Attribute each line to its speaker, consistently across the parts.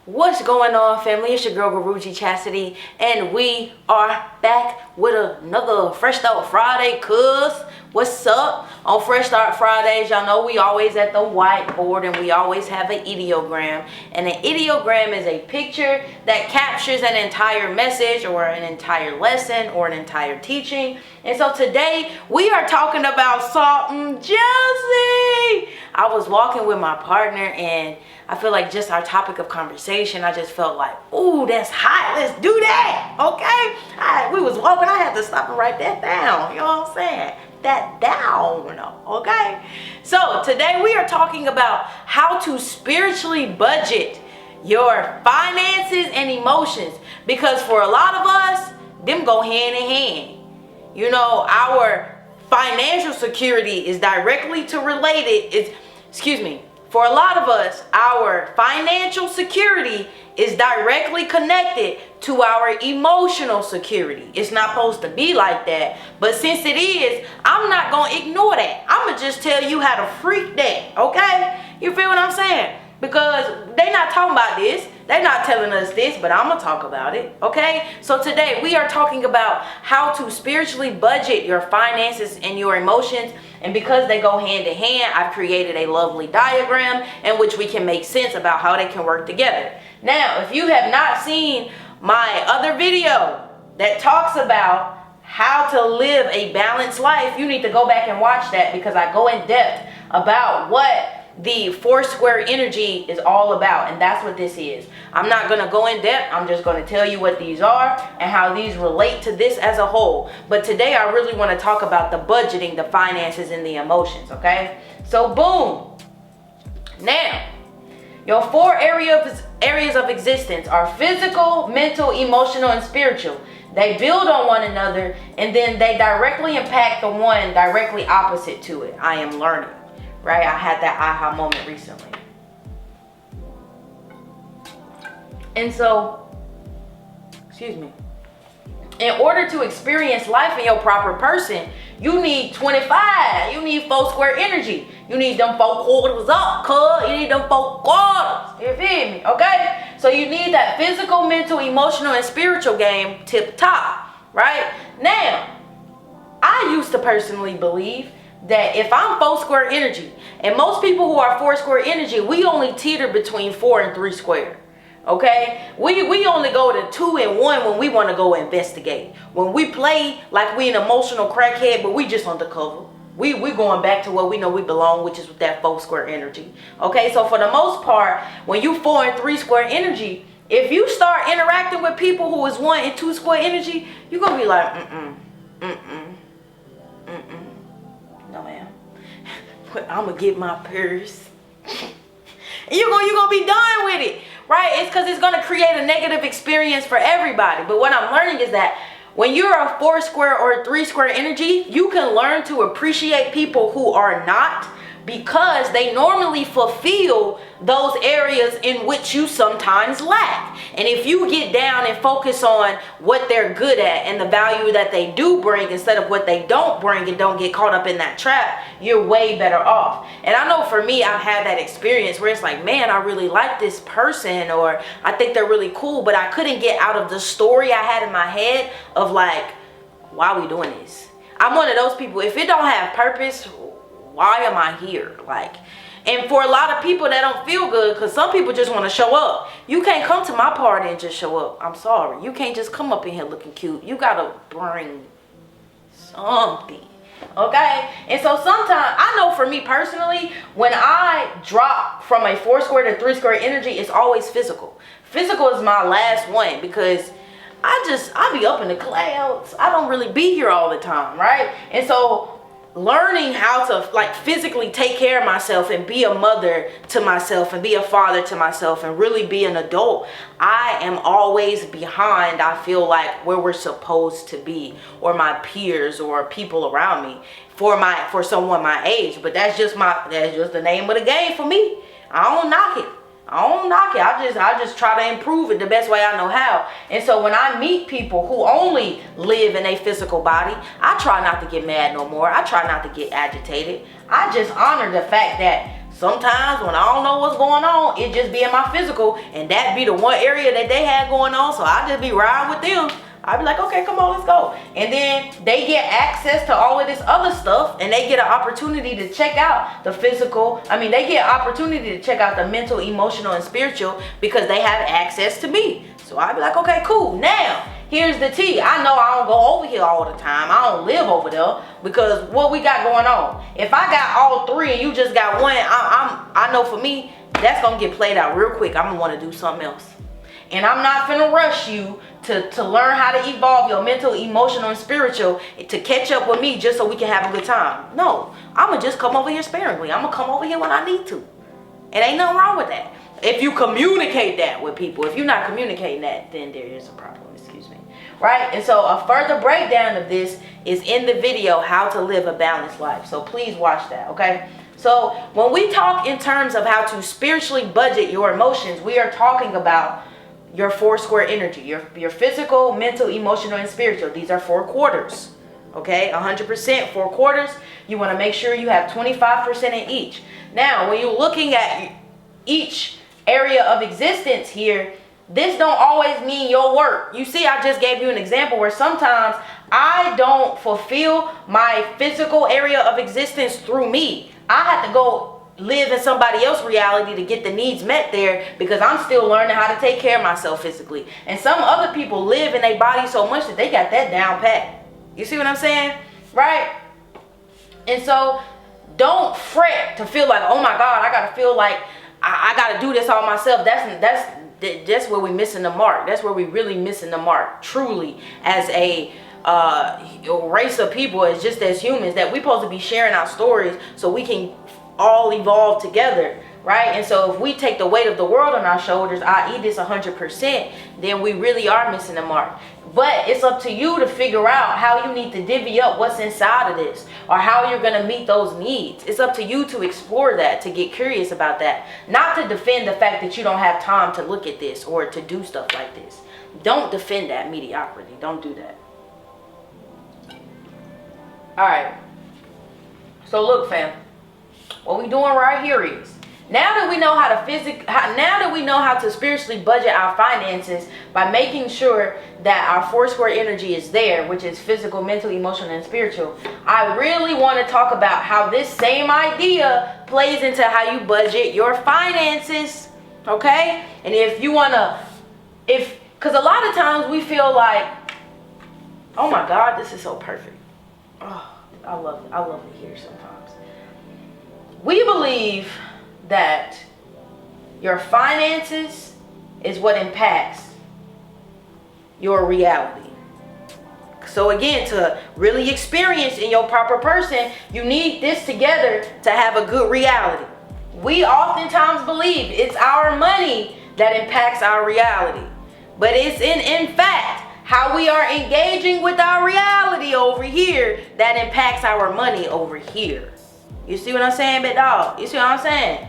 Speaker 1: What's going on, family? It's your girl Guruji Chastity, and we are back with another Fresh Start Friday. What's up? On Fresh Start Fridays, y'all know we always at the whiteboard and we always have an ideogram. And an ideogram is a picture that captures an entire message or an entire lesson or an entire teaching. And so today we are talking about something juicy. I was walking with my partner and I feel like just our topic of conversation, I just felt like, ooh, that's hot. Let's do that. Okay? We was walking. I had to stop and write that down. You know what I'm saying? That down. Okay? So today we are talking about how to spiritually budget your finances and emotions. Because for a lot of us, them go hand in hand. You know, our financial security is directly related. For a lot of us, our financial security is directly connected to our emotional security. It's not supposed to be like that. But since it is, I'm not going to ignore that. I'm going to just tell you how to freak that. Okay? You feel what I'm saying? Because they're not talking about this. They're not telling us this, but I'm going to talk about it. Okay? So today we are talking about how to spiritually budget your finances and your emotions. And because they go hand in hand, I've created a lovely diagram in which we can make sense about how they can work together. Now, if you have not seen my other video that talks about how to live a balanced life, you need to go back and watch that because I go in depth about what the Foursquare Energy is all about, and that's what this is. I'm not going to go in depth. I'm just going to tell you what these are and how these relate to this as a whole. But today I really want to talk about the budgeting, the finances, and the emotions, okay? So boom. Now, your four areas of existence are physical, mental, emotional, and spiritual. They build on one another, and then they directly impact the one directly opposite to it. I am learning. Right? I had that aha moment recently. And so, in order to experience life in your proper person, you need 25. You need Foursquare Energy. You need them 4 quarters up, cuz. You need them 4 quarters. You feel me? Okay? So you need that physical, mental, emotional, and spiritual game tip top. Right? Now, I used to personally believe that if I'm Foursquare Energy, and most people who are Foursquare Energy, we only teeter between 4 and 3 square. Okay? We only go to 2 and 1 when we want to go investigate. When we play like we an emotional crackhead, but we just undercover. We going back to where we know we belong, which is with that Foursquare Energy. Okay? So for the most part, when you 4 and 3 square energy, if you start interacting with people who is 1 and 2 square energy, you're going to be like, no, ma'am. But I'm going to get my purse. And you're going to be done with it. Right? It's because it's going to create a negative experience for everybody. But what I'm learning is that when you're a 4 square or 3 square energy, you can learn to appreciate people who are not, because they normally fulfill those areas in which you sometimes lack. And if you get down and focus on what they're good at and the value that they do bring instead of what they don't bring, and don't get caught up in that trap, you're way better off. And I know for me, I've had that experience where it's like, man, I really like this person, or I think they're really cool, but I couldn't get out of the story I had in my head of like, why are we doing this? I'm one of those people, if it don't have purpose, why am I here? Like, and for a lot of people that don't feel good, because some people just want to show up. You can't come to my party and just show up. I'm sorry. You can't just come up in here looking cute. You got to bring something. Okay? And so sometimes, I know for me personally, when I drop from a 4 square to 3 square energy, it's always physical. Physical is my last one because I be up in the clouds. I don't really be here all the time, right? And so learning how to like physically take care of myself and be a mother to myself and be a father to myself and really be an adult, I am always behind, I feel like, where we're supposed to be, or my peers or people around me for someone my age. But that's just the name of the game for me. I don't knock it. I just try to improve it the best way I know how. And so when I meet people who only live in a physical body, I try not to get mad no more. I try not to get agitated. I just honor the fact that Sometimes when I don't know what's going on, it just be in my physical, and that be the one area that they had going on. So I just be riding with them. I be like, okay, come on, let's go. And then they get access to all of this other stuff, and they get an opportunity to check out the physical. I mean, they get an opportunity to check out the mental, emotional, and spiritual because they have access to me. So I be like, okay, cool. Now, here's the tea. I know I don't go over here all the time. I don't live over there because what we got going on. If I got all three and you just got one, I know for me, that's going to get played out real quick. I'm going to want to do something else. And I'm not finna rush you to learn how to evolve your mental, emotional, and spiritual to catch up with me just so we can have a good time. No, I'm going to just come over here sparingly. I'm going to come over here when I need to. It ain't nothing wrong with that. If you communicate that with people. If you're not communicating that, then there is a problem. Excuse me. Right? And so a further breakdown of this is in the video, How to Live a Balanced Life. So please watch that, okay? So when we talk in terms of how to spiritually budget your emotions, we are talking about your Foursquare energy, your physical, mental, emotional, and spiritual. These are 4 quarters, okay? 100%, 4 quarters. You want to make sure you have 25% in each. Now, when you're looking at each area of existence here, this don't always mean your work. You see, I just gave you an example where sometimes I don't fulfill my physical area of existence through me. I have to go live in somebody else's reality to get the needs met there because I'm still learning how to take care of myself physically. And some other people live in their body so much that they got that down pat. You see what I'm saying? Right? And so don't fret to feel like, oh my God, I got to feel like I got to do this all myself. That's where we're missing the mark. That's where we're really missing the mark. Truly, as a race of people, as just as humans, that we're supposed to be sharing our stories so we can all evolve together, right? And so if we take the weight of the world on our shoulders, i.e. this 100%, then we really are missing the mark. But it's up to you to figure out how you need to divvy up what's inside of this, or how you're going to meet those needs. It's up to you to explore that, to get curious about that, not to defend the fact that you don't have time to look at this or to do stuff like this. Don't defend that mediocrity. Don't do that. All right. So look, fam, what we doing right here is, now that we know how to spiritually budget our finances by making sure that our Foursquare energy is there, which is physical, mental, emotional, and spiritual, I really want to talk about how this same idea plays into how you budget your finances, okay? And if you want to, because a lot of times we feel like, oh my God, this is so perfect. Oh, I love it here sometimes. We believe that your finances is what impacts your reality. So again, to really experience in your proper person, you need this together to have a good reality. We oftentimes believe it's our money that impacts our reality, but it's in fact how we are engaging with our reality over here that impacts our money over here. You see what I'm saying, big dog? You see what I'm saying?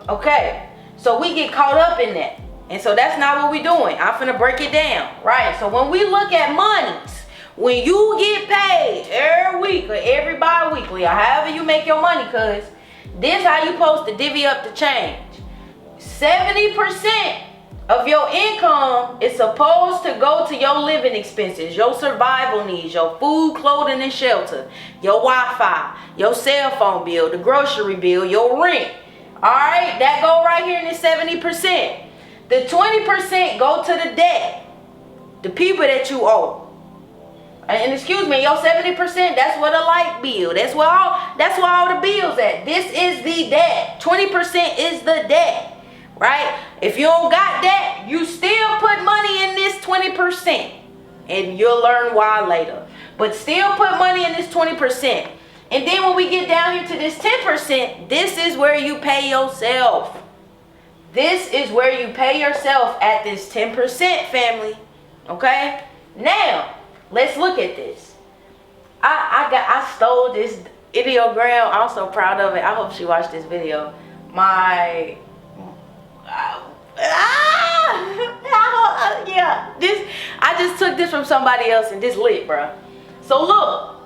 Speaker 1: Okay, so we get caught up in that. And so that's not what we're doing. I'm finna break it down, right? So when we look at monies, when you get paid every week or every bi-weekly or however you make your money, cuz this how you supposed to divvy up the change. 70% of your income is supposed to go to your living expenses, your survival needs, your food, clothing, and shelter, your Wi-Fi, your cell phone bill, the grocery bill, your rent. All right, that go right here in the 70%. The 20% go to the debt, the people that you owe. And excuse me, your 70%, that's what a light bill. That's where all the bills at. This is the debt. 20% is the debt. Right? If you don't got that, you still put money in this 20%. And you'll learn why later. But still put money in this 20%. And then when we get down here to this 10%, this is where you pay yourself. This is where you pay yourself at this 10%, family. Okay? Now, let's look at this. I stole this ideogram. I'm so proud of it. I hope she watched this video. I just took this from somebody else and this lit, bro. So look,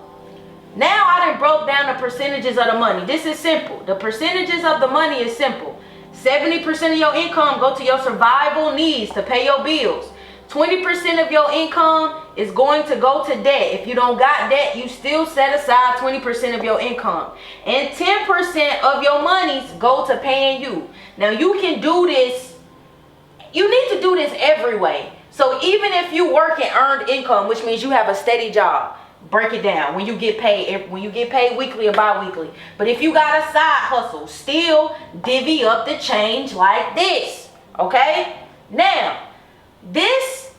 Speaker 1: Now I done broke down the percentages of the money. This is simple. The percentages of the money is simple. 70% of your income go to your survival needs to pay your bills. 20% of your income is going to go to debt. If you don't got debt, you still set aside 20% of your income. And 10% of your monies go to paying you. Now you can do this. You need to do this every way. So even if you work and earned income, which means you have a steady job, break it down when you get paid. When you get paid weekly or bi-weekly. But if you got a side hustle, still divvy up the change like this. Okay? Now, this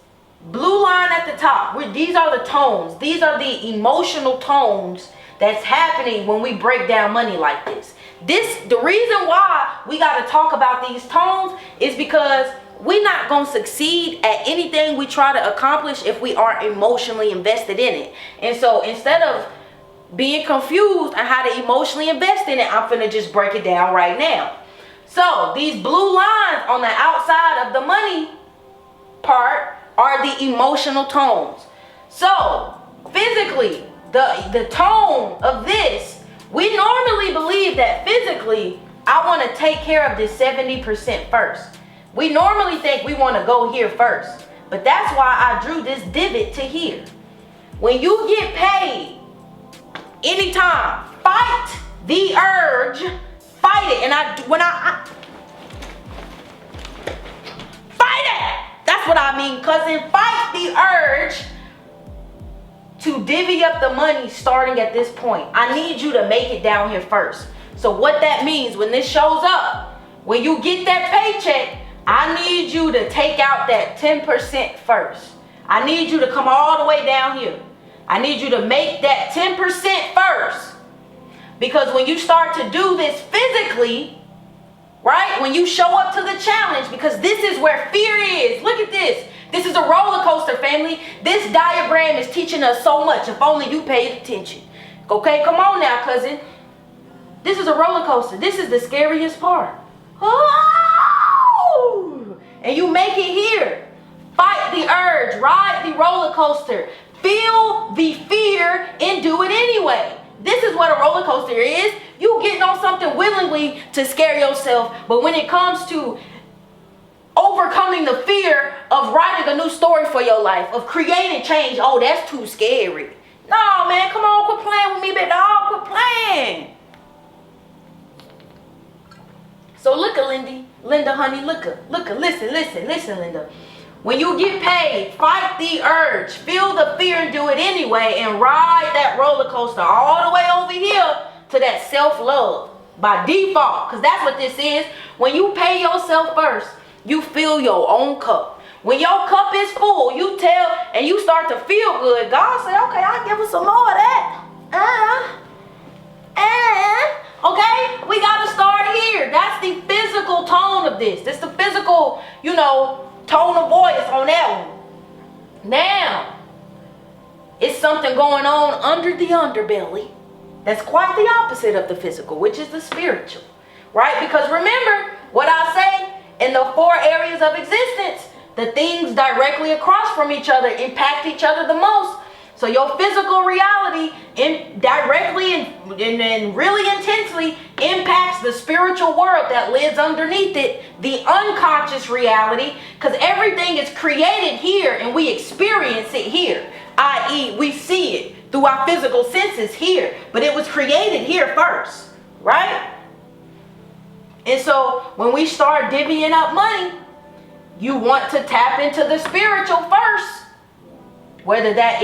Speaker 1: blue line at the top, these are the tones. These are the emotional tones that's happening when we break down money like this. The reason why we got to talk about these tones is because we're not going to succeed at anything we try to accomplish if we aren't emotionally invested in it. And so instead of being confused on how to emotionally invest in it, I'm finna just break it down right now. So these blue lines on the outside of the money part are the emotional tones. So physically, the tone of this, we normally believe that physically, I want to take care of this 70% first. We normally think we want to go here first, but that's why I drew this divot to here. When you get paid, anytime, fight the urge, fight it. And fight it. That's what I mean, cousin. Fight the urge to divvy up the money starting at this point. I need you to make it down here first. So what that means, when this shows up, when you get that paycheck, I need you to take out that 10% first. I need you to come all the way down here. I need you to make that 10% first. Because when you start to do this physically, right? When you show up to the challenge, because this is where fear is. Look at this. This is a roller coaster, family. This diagram is teaching us so much. If only you paid attention. Okay, come on now, cousin. This is a roller coaster. This is the scariest part. Oh! And you make it here. Fight the urge. Ride the roller coaster. Feel the fear and do it anyway. This is what a roller coaster is. You getting on something willingly to scare yourself. But when it comes to overcoming the fear of writing a new story for your life, of creating change, oh, that's too scary. No, man, come on, quit playing with me, big dog. Quit playing. So look at Linda, honey, look, listen, Linda. When you get paid, fight the urge, feel the fear and do it anyway, and ride that roller coaster all the way over here to that self-love by default, because that's what this is. When you pay yourself first, you fill your own cup. When your cup is full, you tell and you start to feel good. God said, okay, I'll give us some more of that. Okay, we got to start here. That's the physical tone of this. This is the physical, tone of voice on that one. Now, it's something going on under the underbelly that's quite the opposite of the physical, which is the spiritual, right? Because remember what I say, in the 4 areas of existence, the things directly across from each other impact each other the most. So your physical reality directly and really intensely impacts the spiritual world that lives underneath it, the unconscious reality, because everything is created here and we experience it here, i.e. we see it through our physical senses here, but it was created here first, right? And so when we start divvying up money, you want to tap into the spiritual first, whether that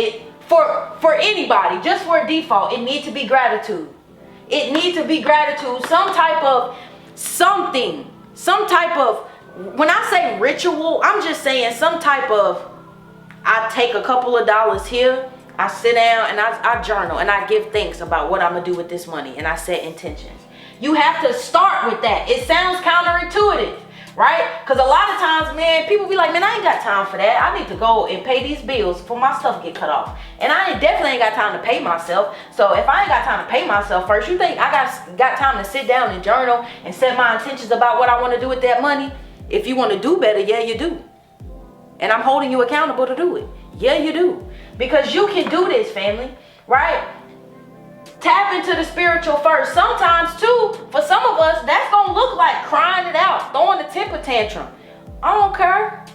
Speaker 1: for anybody, just for a default, it needs to be gratitude. It needs to be gratitude, some type of something, when I say ritual, I'm just saying some type of, I take a couple of dollars here, I sit down and I journal and I give thanks about what I'm going to do with this money and I set intentions. You have to start with that. It sounds counterintuitive, right? Because a lot of times, man, people be like, man, I ain't got time for that. I need to go and pay these bills before my stuff get cut off. And I definitely ain't got time to pay myself. So if I ain't got time to pay myself first, you think I got time to sit down and journal and set my intentions about what I want to do with that money? If you want to do better, yeah, you do. And I'm holding you accountable to do it. Yeah, you do. Because you can do this, family, right? Tap into the spiritual first. Sometimes too, for some of us, that's gonna look like crying it out, throwing a temper tantrum. I don't care.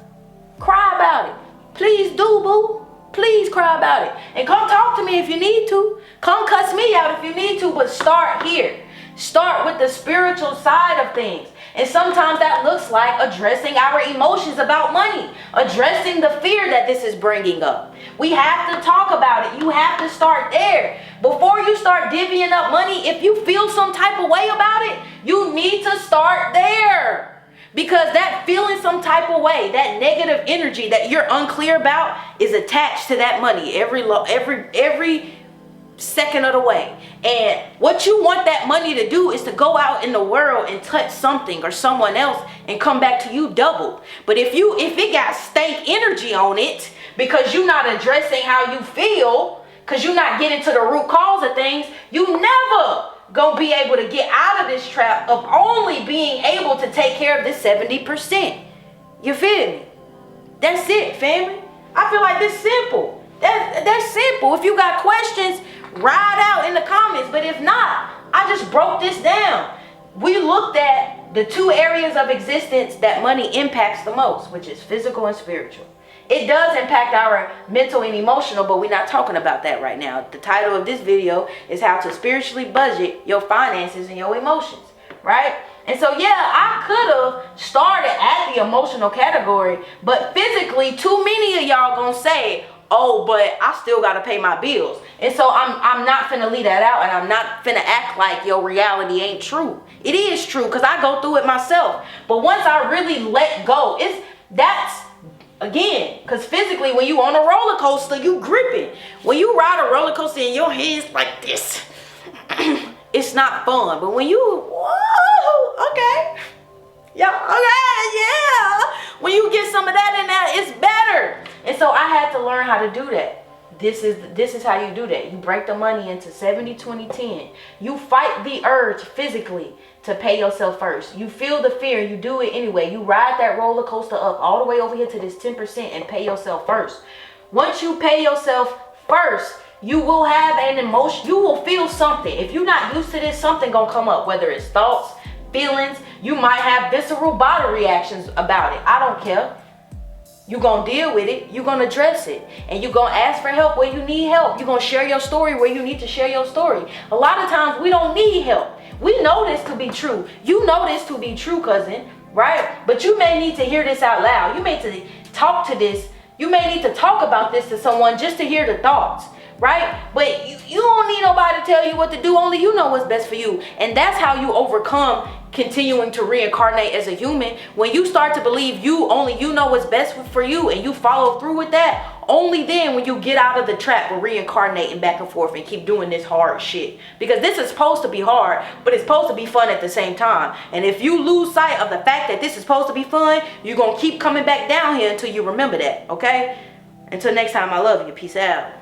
Speaker 1: Cry about it. Please do, boo. Please cry about it. And come talk to me if you need to. Come cuss me out if you need to, but start here. Start with the spiritual side of things. And sometimes that looks like addressing our emotions about money, addressing the fear that this is bringing up. We have to talk about it. You have to start there. Before you start divvying up money, if you feel some type of way about it, you need to start there. Because that feeling some type of way, that negative energy that you're unclear about is attached to that money every second of the way. And what you want that money to do is to go out in the world and touch something or someone else and come back to you doubled. But if it got stank energy on it because you're not addressing how you feel, because you're not getting to the root cause of things, you never gonna be able to get out of this trap of only being able to take care of this 70%. You feel me? That's it, family. I feel like this simple. That's simple. If you got questions, write out in the comments. But if not, I just broke this down. We looked at the two areas of existence that money impacts the most, which is physical and spiritual. It does impact our mental and emotional, but we're not talking about that right now. The title of this video is how to spiritually budget your finances and your emotions, right? And so, yeah, I could have started at the emotional category, but physically, too many of y'all gonna say, oh, but I still gotta pay my bills. And so I'm not finna leave that out, and I'm not finna act like your reality ain't true. It is true, because I go through it myself. But once I really let go, again, because physically, when you on a roller coaster, you gripping. When you ride a roller coaster and your hands like this, it's not fun. But when you, whoa, okay, yeah, okay, yeah. When you get some of that in there, it's better. And so I had to learn how to do that. This is how you do that. You break the money into 70, 20, 10. You fight the urge physically to pay yourself first. You feel the fear, you do it anyway. You ride that roller coaster up all the way over here to this 10% and pay yourself first. Once you pay yourself first, you will have an emotion, you will feel something. If you're not used to this, something gonna come up, whether it's thoughts, feelings, you might have visceral body reactions about it. I don't care. You're gonna deal with it, you're gonna address it, and you're gonna ask for help where you need help. You're gonna share your story where you need to share your story. A lot of times we don't need help. We know this to be true. You know this to be true, cousin, right? But you may need to hear this out loud. You may need to talk to this. You may need to talk about this to someone just to hear the thoughts, right? But you don't need nobody to tell you what to do. Only you know what's best for you. And that's how you overcome continuing to reincarnate as a human. When you start to believe only you know what's best for you and you follow through with that, only then when you get out of the trap of reincarnating back and forth and keep doing this hard shit. Because this is supposed to be hard, but it's supposed to be fun at the same time. And if you lose sight of the fact that this is supposed to be fun, you're going to keep coming back down here until you remember that, okay? Until next time, I love you. Peace out.